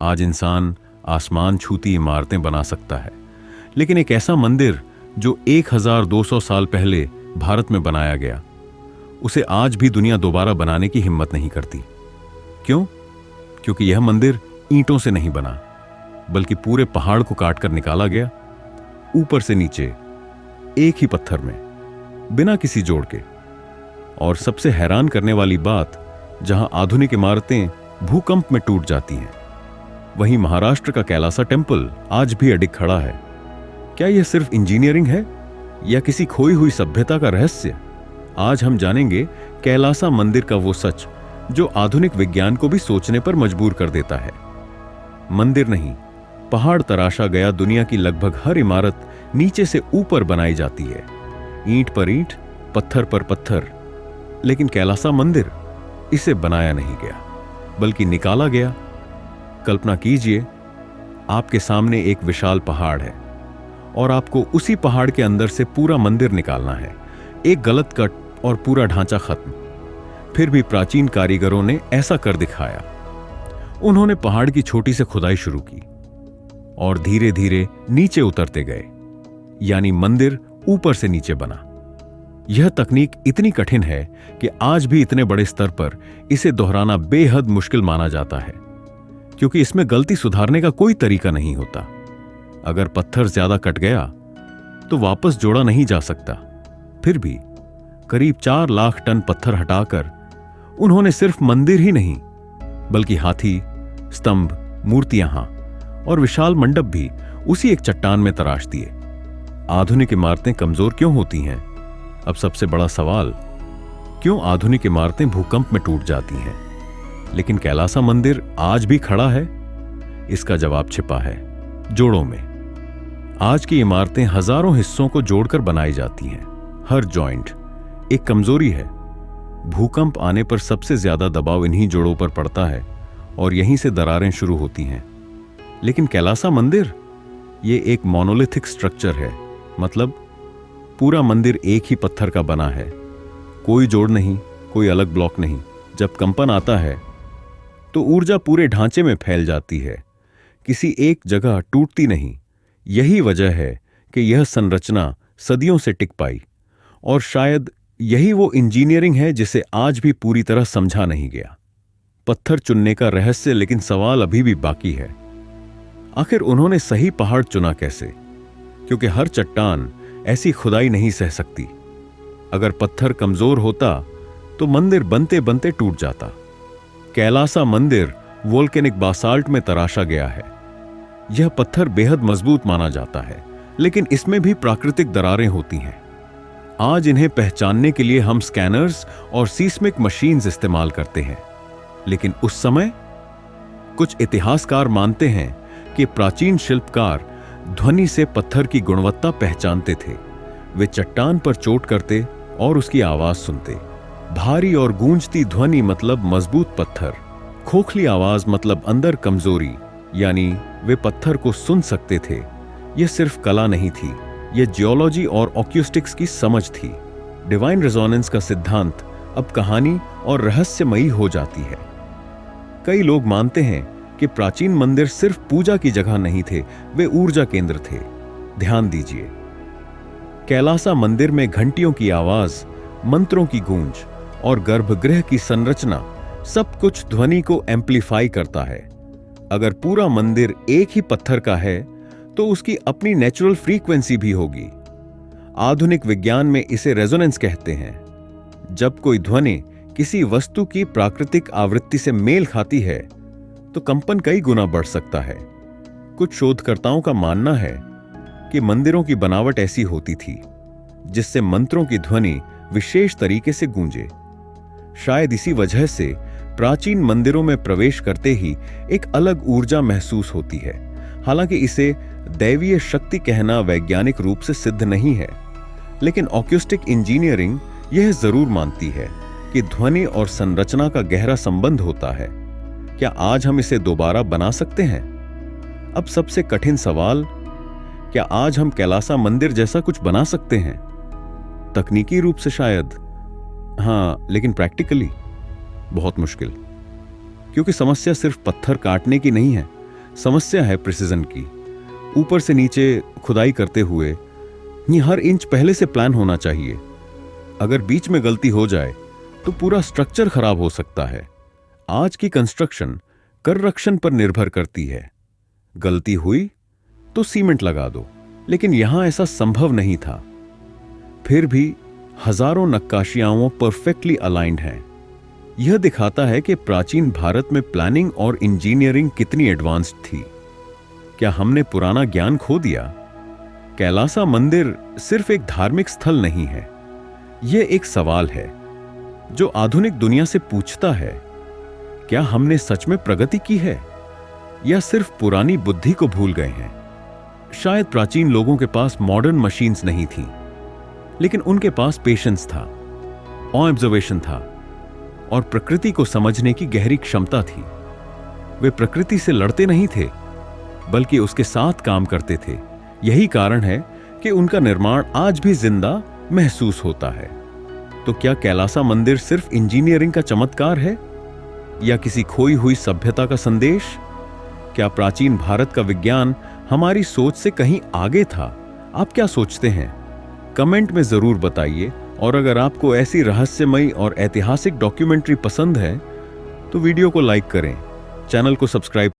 आज इंसान आसमान छूती इमारतें बना सकता है, लेकिन एक ऐसा मंदिर जो 1200 साल पहले भारत में बनाया गया, उसे आज भी दुनिया दोबारा बनाने की हिम्मत नहीं करती। क्यों? क्योंकि यह मंदिर ईंटों से नहीं बना, बल्कि पूरे पहाड़ को काटकर निकाला गया, ऊपर से नीचे, एक ही पत्थर में, बिना किसी जोड़ के। और सबसे हैरान करने वाली बात, जहां आधुनिक इमारतें भूकंप में टूट जाती हैं, वहीं महाराष्ट्र का कैलासा टेम्पल आज भी अडिग खड़ा है। क्या यह सिर्फ इंजीनियरिंग है या किसी खोई हुई सभ्यता का रहस्य? आज हम जानेंगे कैलासा मंदिर का वो सच जो आधुनिक विज्ञान को भी सोचने पर मजबूर कर देता है। मंदिर नहीं, पहाड़ तराशा गया दुनिया की लगभग हर इमारत नीचे से ऊपर बनाई जाती है, ईंट पर ईंट, पत्थर पर पत्थर। लेकिन कैलासा मंदिर, इसे बनाया नहीं गया, बल्कि निकाला गया। कल्पना कीजिए, आपके सामने एक विशाल पहाड़ है और आपको उसी पहाड़ के अंदर से पूरा मंदिर निकालना है। एक गलत कट और पूरा ढांचा खत्म। फिर भी प्राचीन कारीगरों ने ऐसा कर दिखाया। उन्होंने पहाड़ की छोटी से खुदाई शुरू की और धीरे धीरे नीचे उतरते गए, यानी मंदिर ऊपर से नीचे बना। यह तकनीक इतनी कठिन है कि आज भी इतने बड़े स्तर पर इसे दोहराना बेहद मुश्किल माना जाता है, क्योंकि इसमें गलती सुधारने का कोई तरीका नहीं होता। अगर पत्थर ज्यादा कट गया तो वापस जोड़ा नहीं जा सकता। फिर भी करीब 4 लाख टन पत्थर हटाकर उन्होंने सिर्फ मंदिर ही नहीं, बल्कि हाथी, स्तंभ, मूर्तियां और विशाल मंडप भी उसी एक चट्टान में तराश दिए। आधुनिक इमारतें कमजोर क्यों होती हैं? अब सबसे बड़ा सवाल, क्यों आधुनिक इमारतें भूकंप में टूट जाती हैं, लेकिन कैलासा मंदिर आज भी खड़ा है? इसका जवाब छिपा है जोड़ों में। आज की इमारतें हजारों हिस्सों को जोड़कर बनाई जाती हैं। हर जॉइंट एक कमजोरी है। भूकंप आने पर सबसे ज्यादा दबाव इन्हीं जोड़ों पर पड़ता है और यहीं से दरारें शुरू होती हैं। लेकिन कैलासा मंदिर, ये एक मोनोलिथिक स्ट्रक्चर है। मतलब पूरा मंदिर एक ही पत्थर का बना है, कोई जोड़ नहीं, कोई अलग ब्लॉक नहीं। जब कंपन आता है तो ऊर्जा पूरे ढांचे में फैल जाती है, किसी एक जगह टूटती नहीं। यही वजह है कि यह संरचना सदियों से टिक पाई, और शायद यही वो इंजीनियरिंग है जिसे आज भी पूरी तरह समझा नहीं गया। पत्थर चुनने का रहस्य, लेकिन सवाल अभी भी बाकी है। आखिर उन्होंने सही पहाड़ चुना कैसे? क्योंकि हर चट्टान ऐसी खुदाई नहीं सह सकती। अगर पत्थर कमजोर होता तो मंदिर बनते बनते टूट जाता। कैलासा मंदिर वोल्केनिक बासाल्ट में तराशा गया है। यह पत्थर बेहद मजबूत माना जाता है, लेकिन इसमें भी प्राकृतिक दरारें होती हैं। आज इन्हें पहचानने के लिए हम स्कैनर्स और सीस्मिक मशीन्स इस्तेमाल करते हैं, लेकिन उस समय कुछ इतिहासकार मानते हैं कि प्राचीन शिल्पकार ध्वनि से पत्थर की गुणवत्ता पहचानते थे। वे चट्टान पर चोट करते और उसकी आवाज सुनते। भारी और गूंजती ध्वनि मतलब मजबूत पत्थर, खोखली आवाज मतलब अंदर कमजोरी, यानी वे पत्थर को सुन सकते थे। यह सिर्फ कला नहीं थी, यह जियोलॉजी और ऑक्यूस्टिक्स की समझ थी। डिवाइन रेजोनेंस का सिद्धांत अब कहानी और रहस्यमयी हो जाती है। कई लोग मानते हैं कि प्राचीन मंदिर सिर्फ पूजा की जगह नहीं थे, वे ऊर्जा केंद्र थे। ध्यान दीजिए, कैलासा मंदिर में घंटियों की आवाज, मंत्रों की गूंज और गर्भगृह की संरचना, सब कुछ ध्वनि को एम्प्लीफाई करता है। अगर पूरा मंदिर एक ही पत्थर का है तो उसकी अपनी नेचुरल फ्रीक्वेंसी भी होगी। आधुनिक विज्ञान में इसे रेजोनेंस कहते हैं। जब कोई ध्वनि किसी वस्तु की प्राकृतिक आवृत्ति से मेल खाती है तो कंपन कई गुना बढ़ सकता है। कुछ शोधकर्ताओं का मानना है कि मंदिरों की बनावट ऐसी होती थी जिससे मंत्रों की ध्वनि विशेष तरीके से गूंजे। शायद इसी वजह से प्राचीन मंदिरों में प्रवेश करते ही एक अलग ऊर्जा महसूस होती है। हालांकि इसे दैवीय शक्ति कहना वैज्ञानिक रूप से सिद्ध नहीं है, लेकिन ऑक्यूस्टिक इंजीनियरिंग यह जरूर मानती है कि ध्वनि और संरचना का गहरा संबंध होता है। क्या आज हम इसे दोबारा बना सकते हैं? अब सबसे कठिन सवाल, क्या आज हम कैलासा मंदिर जैसा कुछ बना सकते हैं? तकनीकी रूप से शायद हां, लेकिन प्रैक्टिकली बहुत मुश्किल। क्योंकि समस्या सिर्फ पत्थर काटने की नहीं है, समस्या है प्रिसिजन की। ऊपर से नीचे खुदाई करते हुए ये हर इंच पहले से प्लान होना चाहिए। अगर बीच में गलती हो जाए तो पूरा स्ट्रक्चर खराब हो सकता है। आज की कंस्ट्रक्शन कररक्षण पर निर्भर करती है। गलती हुई तो सीमेंट लगा दो, लेकिन यहां ऐसा संभव नहीं था। फिर भी हजारों नक्काशियां परफेक्टली अलाइंड हैं। यह दिखाता है कि प्राचीन भारत में प्लानिंग और इंजीनियरिंग कितनी एडवांस्ड थी। क्या हमने पुराना ज्ञान खो दिया? कैलासा मंदिर सिर्फ एक धार्मिक स्थल नहीं है, यह एक सवाल है जो आधुनिक दुनिया से पूछता है, क्या हमने सच में प्रगति की है या सिर्फ पुरानी बुद्धि को भूल गए हैं? शायद प्राचीन लोगों के पास मॉडर्न मशीन्स नहीं थी, लेकिन उनके पास पेशेंस था, ऑब्जर्वेशन था और प्रकृति को समझने की गहरी क्षमता थी। वे प्रकृति से लड़ते नहीं थे, बल्कि उसके साथ काम करते थे। यही कारण है कि उनका निर्माण आज भी जिंदा महसूस होता है। तो क्या कैलासा मंदिर सिर्फ इंजीनियरिंग का चमत्कार है या किसी खोई हुई सभ्यता का संदेश? क्या प्राचीन भारत का विज्ञान हमारी सोच से कहीं आगे था? आप क्या सोचते हैं? कमेंट में जरूर बताइए। और अगर आपको ऐसी रहस्यमयी और ऐतिहासिक डॉक्यूमेंट्री पसंद है तो वीडियो को लाइक करें, चैनल को सब्सक्राइब